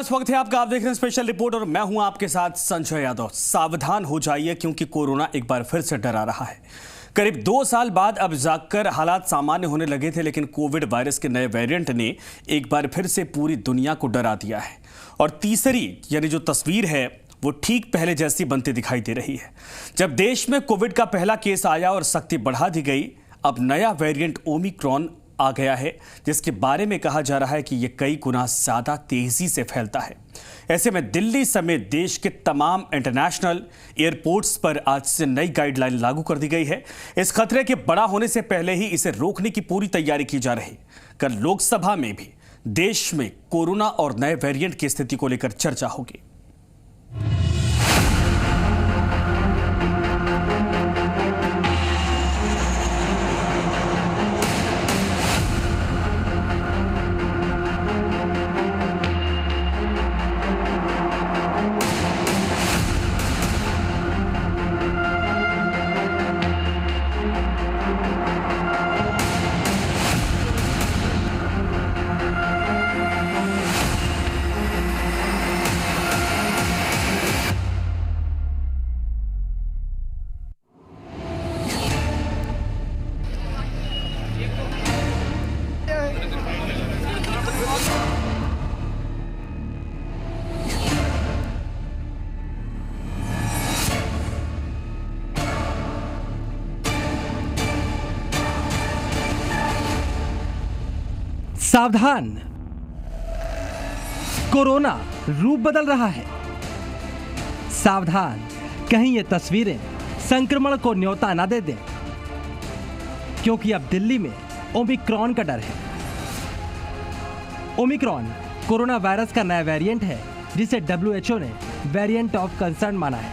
इस वक्त है आपका, आप देख रहे हैं स्पेशल रिपोर्ट और मैं हूं आपके साथ संजय यादव। सावधान हो जाइए क्योंकि कोरोना एक बार फिर से डरा रहा है। करीब 2 साल बाद अब जाकर हालात सामान्य होने लगे थे, लेकिन कोविड वायरस के नए वेरिएंट ने एक बार फिर से पूरी दुनिया को डरा दिया है। और तीसरी यानी जो तस्वीर है वो ठीक पहले जैसी बनती दिखाई दे रही है। जब देश में कोविड का पहला केस आया और सख्ती बढ़ा दी गई, अब नया वेरिएंट ओमिक्रॉन आ गया है, जिसके बारे में कहा जा रहा है कि यह कई गुना ज्यादा तेजी से फैलता है। ऐसे में दिल्ली समेत देश के तमाम इंटरनेशनल एयरपोर्ट्स पर आज से नई गाइडलाइन लागू कर दी गई है। इस खतरे के बड़ा होने से पहले ही इसे रोकने की पूरी तैयारी की जा रही। कल लोकसभा में भी देश में कोरोना और नए वेरिएंट की स्थिति को लेकर चर्चा होगी। सावधान, कोरोना रूप बदल रहा है। सावधान, कहीं ये तस्वीरें संक्रमण को न्योता ना दे दें, क्योंकि अब दिल्ली में ओमिक्रॉन का डर है। ओमिक्रॉन कोरोना वायरस का नया वेरिएंट है, जिसे WHO ने वेरिएंट ऑफ कंसर्न माना है।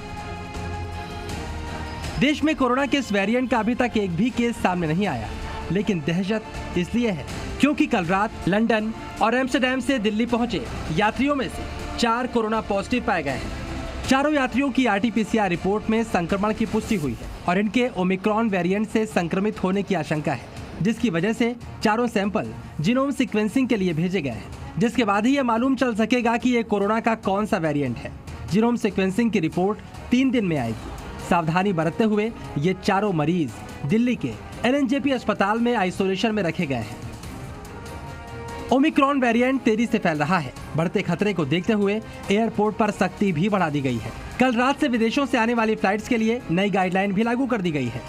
देश में कोरोना के इस वेरिएंट का अभी तक एक भी केस सामने नहीं आया, लेकिन दहशत इसलिए है क्योंकि कल रात लंदन और एम्स्टर्डम से दिल्ली पहुंचे यात्रियों में से 4 कोरोना पॉजिटिव पाए गए हैं। चारों यात्रियों की RT-PCR रिपोर्ट में संक्रमण की पुष्टि हुई है और इनके ओमिक्रॉन वेरिएंट से संक्रमित होने की आशंका है, जिसकी वजह से चारों सैंपल जीनोम सीक्वेंसिंग के लिए भेजे गए हैं, जिसके बाद ही ये मालूम चल सकेगा कि ये कोरोना का कौन सा वेरिएंट है। जीनोम सीक्वेंसिंग की रिपोर्ट 3 दिन में आएगी। सावधानी बरतते हुए ये चारों मरीज दिल्ली के LNJP अस्पताल में आइसोलेशन में रखे गए हैं। ओमिक्रॉन वेरिएंट तेजी से फैल रहा है। बढ़ते खतरे को देखते हुए एयरपोर्ट पर सख्ती भी बढ़ा दी गई है। कल रात से विदेशों से आने वाली फ्लाइट्स के लिए नई गाइडलाइन भी लागू कर दी गई है।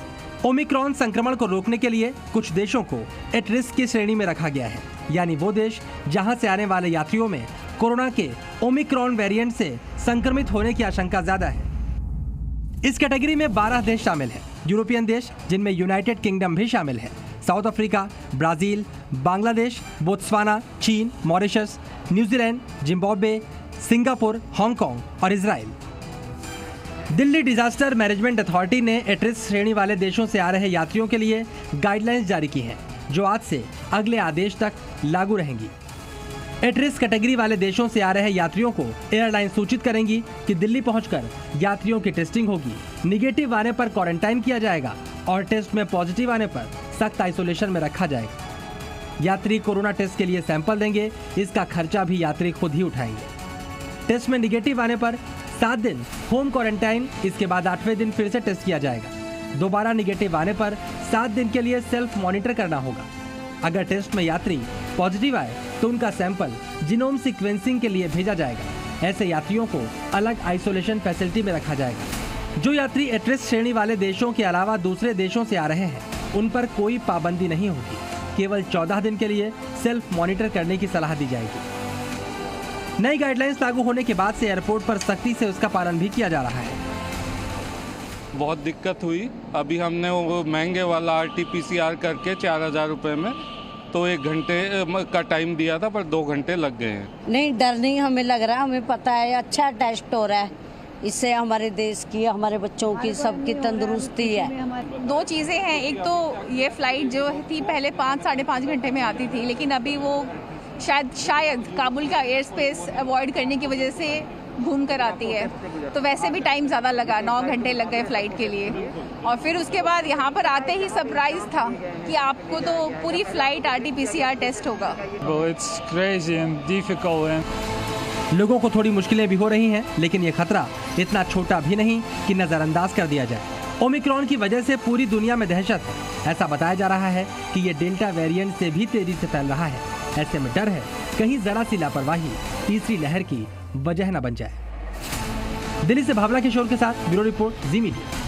ओमिक्रॉन संक्रमण को रोकने के लिए कुछ देशों को एट रिस्क की श्रेणी में रखा गया है, यानी वो देश जहां से आने वाले यात्रियों में कोरोना के ओमिक्रॉन वेरिएंट से संक्रमित होने की आशंका ज्यादा है। इस कैटेगरी में 12 देश शामिल हैं। यूरोपियन देश, जिनमें यूनाइटेड किंगडम भी शामिल है, South Africa, Brazil, Bangladesh, Botswana, चीन, Mauritius, New Zealand, Zimbabwe, Singapore, Hong Kong और Israel. Delhi disaster management authority ने एट रिस्क श्रेणी वाले देशों से आ रहे यात्रियों के लिए गाइडलाइंस जारी की हैं, जो आज से अगले आदेश तक लागू रहेंगी। एट रिस्क कैटेगरी वाले देशों से आ रहे यात्रियों को एयरलाइन सूचित करेंगी कि दिल्ली पहुंचकर यात्रियों की टेस्टिंग होगी, निगेटिव आने पर क्वारंटाइन किया जाएगा और टेस्ट में पॉजिटिव आने पर सख्त आइसोलेशन में रखा जाएगा। यात्री कोरोना टेस्ट के लिए सैंपल देंगे, इसका खर्चा भी यात्री खुद ही उठाएंगे। टेस्ट में निगेटिव आने पर 7 दिन होम क्वारंटाइन, इसके बाद 8वें दिन फिर से टेस्ट किया जाएगा। दोबारा निगेटिव आने पर 7 दिन के लिए सेल्फ मॉनिटर करना होगा। अगर टेस्ट में यात्री पॉजिटिव आए तो उनका सैंपल जीनोम सीक्वेंसिंग के लिए भेजा जाएगा। ऐसे यात्रियों को अलग आइसोलेशन फैसिलिटी में रखा जाएगा। जो यात्री एट रिस्क श्रेणी वाले देशों के अलावा दूसरे देशों से आ रहे हैं, उन पर कोई पाबंदी नहीं होगी। केवल 14 दिन के लिए सेल्फ मॉनिटर करने की सलाह दी जाएगी। नई गाइडलाइंस लागू होने के बाद से एयरपोर्ट पर सख्ती से उसका पालन भी किया जा रहा है। बहुत दिक्कत हुई। अभी हमने वो महंगे वाला RT-PCR करके 4000 रुपये में तो 1 घंटे का टाइम दिया था, पर 2 घंटे लग गए हैं। नहीं, डर नहीं हमें लग रहा, हमें पता है अच्छा टेस्ट हो रहा है। इससे हमारे देश की, हमारे बच्चों की, सबकी तंदुरुस्ती है। 2 चीज़ें हैं। एक तो ये फ्लाइट जो थी पहले 5 साढ़े 5 घंटे में आती थी, लेकिन अभी वो शायद काबुल का एयर स्पेस अवॉइड करने की वजह से घूम कर आती है, तो वैसे भी टाइम ज़्यादा लगा, 9 घंटे लग गए फ़्लाइट के लिए। और फिर उसके बाद यहाँ पर आते ही सरप्राइज़ था कि आपको तो पूरी फ़्लाइट RT-PCR टेस्ट होगा। Well, it's crazy and difficult and लोगों को थोड़ी मुश्किलें भी हो रही हैं, लेकिन ये खतरा इतना छोटा भी नहीं कि नजरअंदाज कर दिया जाए। ओमिक्रॉन की वजह से पूरी दुनिया में दहशत है। ऐसा बताया जा रहा है कि ये डेल्टा वेरिएंट से भी तेजी से फैल रहा है। ऐसे में डर है कहीं जरा सी लापरवाही तीसरी लहर की वजह न बन जाए। दिल्ली से भावना किशोर के साथ ब्यूरो रिपोर्ट, जी मीडिया।